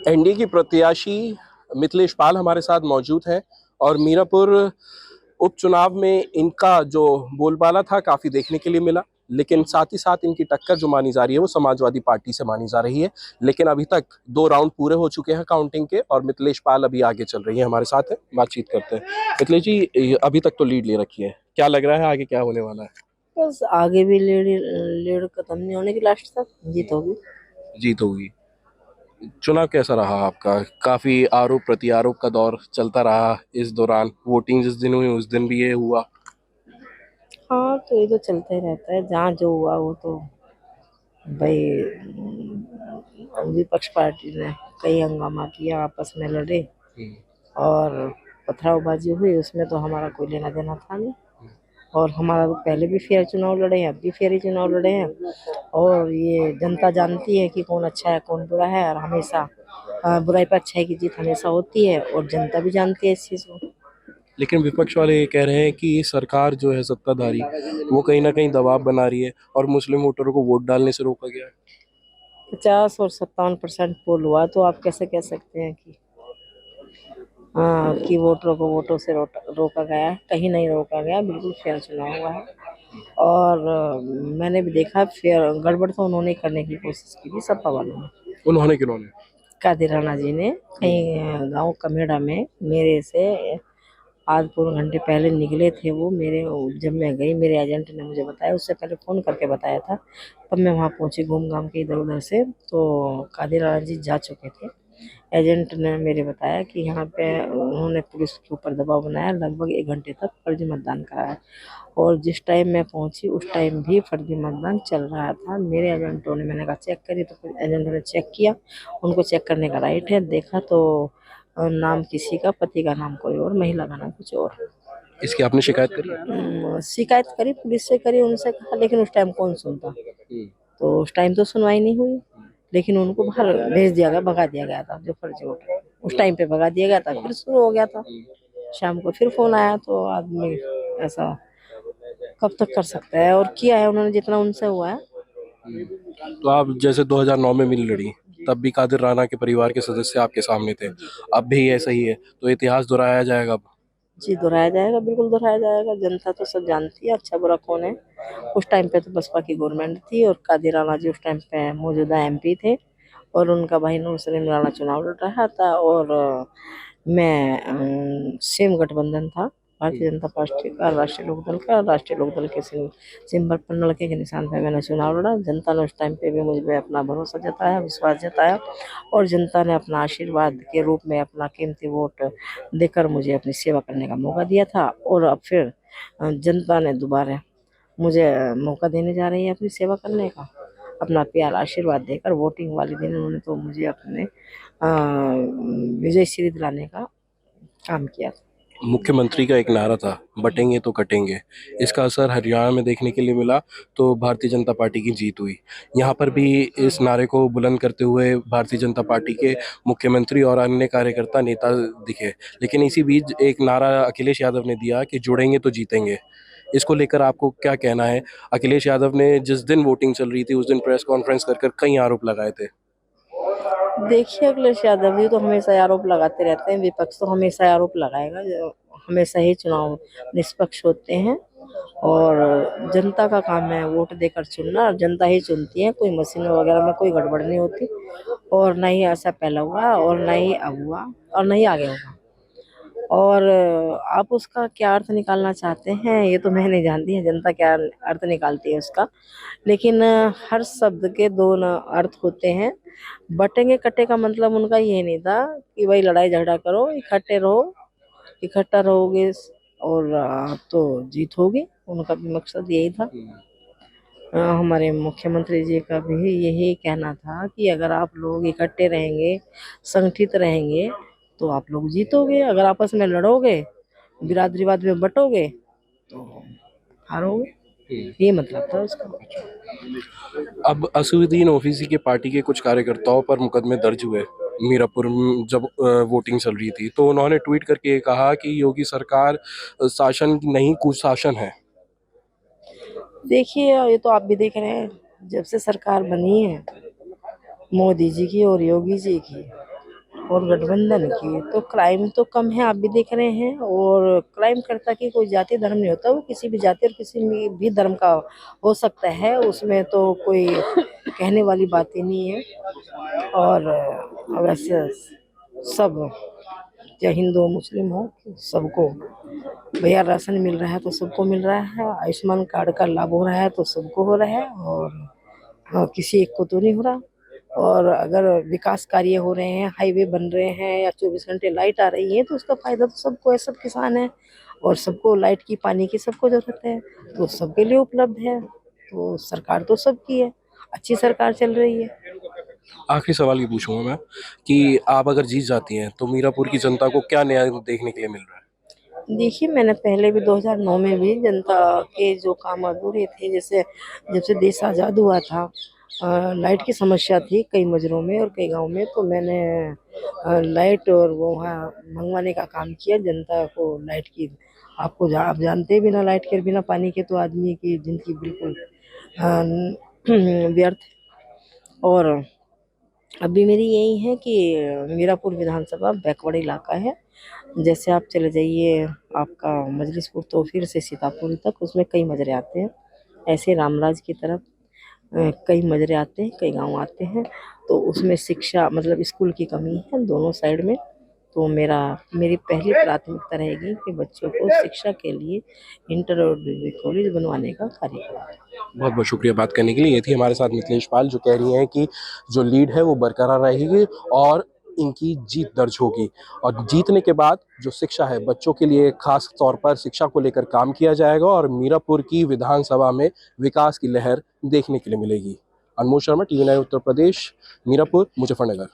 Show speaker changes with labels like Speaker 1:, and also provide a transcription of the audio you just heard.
Speaker 1: NDA की प्रत्याशी मिथिलेश पाल हमारे साथ मौजूद हैं और मीरापुर उपचुनाव में इनका जो बोलबाला था काफी देखने के लिए मिला। लेकिन साथ ही साथ इनकी टक्कर जो मानी जा रही है वो समाजवादी पार्टी से मानी जा रही है। लेकिन अभी तक 2 राउंड पूरे हो चुके हैं काउंटिंग के और मिथिलेश पाल अभी आगे चल रही है। हमारे साथ है, बातचीत करते हैं। मिथिलेश जी, अभी तक तो लीड ले रखी है, क्या लग रहा है आगे क्या होने वाला है?
Speaker 2: बस आगे भी लीड खत्म नहीं होने की, लास्ट तक जीत होगी।
Speaker 1: जीत होगी। चुनाव कैसा रहा आपका? काफी आरोप प्रत्यारोप का दौर चलता रहा। इस दौरान वोटिंग जिस दिन हुई उस दिन भी ये हुआ।
Speaker 2: हाँ, तो ये तो चलता ही रहता है, जहाँ जो हुआ वो तो भाई। विपक्ष पार्टी ने कई हंगामा किया, आपस में लड़े और पथरावबाजी हुई, उसमें तो हमारा कोई लेना देना था नहीं। और हमारा तो पहले भी फेयर चुनाव लड़े हैं, अब भी फेयर ही चुनाव लड़े हैं। और ये जनता जानती है कि कौन अच्छा है कौन बुरा है, और हमेशा बुराई पर अच्छाई की जीत हमेशा होती है, और जनता भी जानती है इस चीज़ को।
Speaker 1: लेकिन विपक्ष वाले ये कह रहे हैं कि सरकार जो है सत्ताधारी वो कहीं ना कहीं दबाव बना रही है और मुस्लिम वोटरों को वोट डालने से रोका गया है।
Speaker 2: 50 और 57% पोल हुआ, तो आप कैसे कह सकते हैं कि कि वोटरों को वोटों से रोका गया है? कहीं नहीं रोका गया, बिल्कुल फेयर चुनाव हुआ है। और मैंने भी देखा, फेयर गड़बड़ तो उन्होंने करने की कोशिश की थी, सपा वालों ने।
Speaker 1: उन्होंने किन्होंने?
Speaker 2: कादिर राणा जी ने कहीं गांव कमेड़ा में मेरे से आज पूरे घंटे पहले निकले थे वो। मेरे जब मैं गई, मेरे एजेंट ने मुझे बताया, उससे पहले फ़ोन करके बताया था। तब मैं वहाँ पहुँची घूम घाम के इधर उधर से, तो कादिर राणा जी जा चुके थे। एजेंट ने मेरे बताया कि यहाँ पे उन्होंने पुलिस के ऊपर दबाव बनाया, लगभग 1 घंटे तक फर्जी मतदान कराया। और जिस टाइम मैं पहुंची उस टाइम भी फर्जी मतदान चल रहा था। मेरे एजेंटों ने, मैंने कहा चेक करिए, तो फिर एजेंटों ने चेक किया। उनको चेक करने का राइट है। देखा तो नाम किसी का, पति का नाम कोई और, महिला का नाम कुछ और।
Speaker 1: इसकी आपने शिकायत करी?
Speaker 2: शिकायत करी, पुलिस से करी, उनसे कहा, लेकिन उस टाइम कौन सुनता। तो उस टाइम तो सुनवाई नहीं हुई, लेकिन उनको बाहर भेज दिया गया, भगा दिया गया था। जो फर्जी वोटर उस टाइम पे भगा दिया गया था, फिर शुरू हो गया था। शाम को फिर फोन आया, तो आदमी ऐसा कब तक कर सकता है, और किया है उन्होंने जितना उनसे हुआ है।
Speaker 1: तो आप जैसे 2009 में मिल लड़ी, तब भी कादिर राणा के परिवार के सदस्य आपके सामने थे, अब भी ऐसा ही है, तो इतिहास दोहराया जाएगा अब?
Speaker 2: जी, दोहराया जाएगा, बिल्कुल दोहराया जाएगा। जनता तो सब जानती है अच्छा बुरा कौन है। उस टाइम पे तो बसपा की गवर्नमेंट थी, और कादिर राणा जी उस टाइम पे मौजूदा एमपी थे, और उनका भाई नूर सलीम राणा चुनाव लड़ रहा था। और मैं सेम गठबंधन था, भारतीय जनता पार्टी का, राष्ट्रीय लोकदल का। राष्ट्रीय लोकदल के सिंबल पर लड़के के निशान पे मैंने चुनाव लड़ा। जनता ने उस टाइम पे भी मुझ पर अपना भरोसा जताया, विश्वास जताया, और जनता ने अपना आशीर्वाद के रूप में अपना कीमती वोट देकर मुझे अपनी सेवा करने का मौका दिया था। और अब फिर जनता ने दोबारा मुझे मौका देने जा रही है अपनी सेवा करने का। अपना प्यार आशीर्वाद देकर वोटिंग वाले दिन उन्होंने तो मुझे अपने विजय श्री दिलाने का काम किया था।
Speaker 1: मुख्यमंत्री का एक नारा था, बटेंगे तो कटेंगे। इसका असर हरियाणा में देखने के लिए मिला, तो भारतीय जनता पार्टी की जीत हुई। यहाँ पर भी इस नारे को बुलंद करते हुए भारतीय जनता पार्टी के मुख्यमंत्री और अन्य कार्यकर्ता नेता दिखे। लेकिन इसी बीच एक नारा अखिलेश यादव ने दिया कि जुड़ेंगे तो जीतेंगे। इसको लेकर आपको क्या कहना है? अखिलेश यादव ने जिस दिन वोटिंग चल रही थी उस दिन प्रेस कॉन्फ्रेंस कर कर कई आरोप लगाए थे।
Speaker 2: देखिए, अखिलेश यादव जी तो हमेशा आरोप लगाते रहते हैं, विपक्ष तो हमेशा आरोप लगाएगा। हमेशा ही चुनाव निष्पक्ष होते हैं, और जनता का काम है वोट देकर चुनना, और जनता ही चुनती है। कोई मशीन वगैरह में कोई गड़बड़ नहीं होती, और न ही ऐसा पहले हुआ, और न ही अब हुआ, और न ही आगे होगा। और आप उसका क्या अर्थ निकालना चाहते हैं, ये तो मैं नहीं जानती है जनता क्या अर्थ निकालती है उसका। लेकिन हर शब्द के दो न अर्थ होते हैं। बटेंगे कटे का मतलब उनका ये नहीं था कि भाई लड़ाई झगड़ा करो, इकट्ठे रहो, इकट्ठा रहोगे और तो जीत होगी। उनका भी मकसद यही था। हमारे मुख्यमंत्री जी का भी यही कहना था कि अगर आप लोग इकट्ठे रहेंगे, संगठित रहेंगे, तो आप लोग जीतोगे। अगर आपस में लड़ोगे, बिरादरीवाद में बटोगे, तो हारोगे। ये मतलब था उसका।
Speaker 1: अब असुद्दीन ओवैसी के पार्टी के कुछ कार्यकर्ताओं पर मुकदमे दर्ज हुए। मीरापुर में जब वोटिंग चल रही थी तो उन्होंने ट्वीट करके ये कहा कि योगी सरकार शासन नहीं कुशासन है।
Speaker 2: देखिए, ये तो आप भी देख रहे हैं, जब से सरकार बनी है मोदी जी की और योगी जी की, और गठबंधन की, तो क्राइम तो कम है, आप भी देख रहे हैं। और क्राइम करता कि कोई जाति धर्म नहीं होता, वो किसी भी जाति और किसी भी धर्म का हो सकता है, उसमें तो कोई कहने वाली बात ही नहीं है। और वैसे सब, चाहे हिंदू हो मुस्लिम हो, सबको भैया राशन मिल रहा है तो सबको मिल रहा है, आयुष्मान कार्ड का लाभ हो रहा है तो सबको हो रहा है, और किसी एक को तो नहीं हो रहा। और अगर विकास कार्य हो रहे हैं, हाईवे बन रहे हैं, या 24 घंटे लाइट आ रही है, तो उसका फायदा तो सबको है, सब किसान है, और सबको लाइट की, पानी की सबको जरूरत है, तो सबके लिए उपलब्ध है। तो सरकार तो सबकी है, अच्छी सरकार चल रही है।
Speaker 1: आखिरी सवाल ये पूछूंगा मैं कि आप अगर जीत जाती हैं तो मीरापुर की जनता को क्या नया देखने के लिए मिल रहा है?
Speaker 2: देखिए, मैंने पहले भी 2009 में भी जनता के जो काम अधूरे थे, जैसे जब से देश आज़ाद हुआ था, लाइट की समस्या थी कई मजरों में और कई गांव में, तो मैंने लाइट और वो वहाँ मंगवाने का काम किया जनता को लाइट की। आप जानते हैं, बिना लाइट के, बिना पानी के तो आदमी की जिंदगी बिल्कुल व्यर्थ। और अभी मेरी यही है कि मीरापुर विधानसभा बैकवर्ड इलाका है। जैसे आप चले जाइए आपका मजलिसपुर तो फिर से सीतापुर तक, उसमें कई मजरे आते हैं। ऐसे रामराज की तरफ कई मजरे आते हैं, कई गांव आते हैं। तो उसमें शिक्षा, मतलब स्कूल की कमी है दोनों साइड में। तो मेरी पहली प्राथमिकता रहेगी कि बच्चों को शिक्षा के लिए इंटर और डिग्री कॉलेज बनवाने का कार्य करें।
Speaker 1: बहुत बहुत शुक्रिया बात करने के लिए। ये थी हमारे साथ मिथिलेश पाल, जो कह रही हैं कि जो लीड है वो बरकरार रहेगी और इनकी जीत दर्ज होगी, और जीतने के बाद जो शिक्षा है बच्चों के लिए खास तौर पर शिक्षा को लेकर काम किया जाएगा, और मीरापुर की विधानसभा में विकास की लहर देखने के लिए मिलेगी। अनमोल शर्मा, टीवी 9 उत्तर प्रदेश, मीरापुर, मुजफ्फरनगर।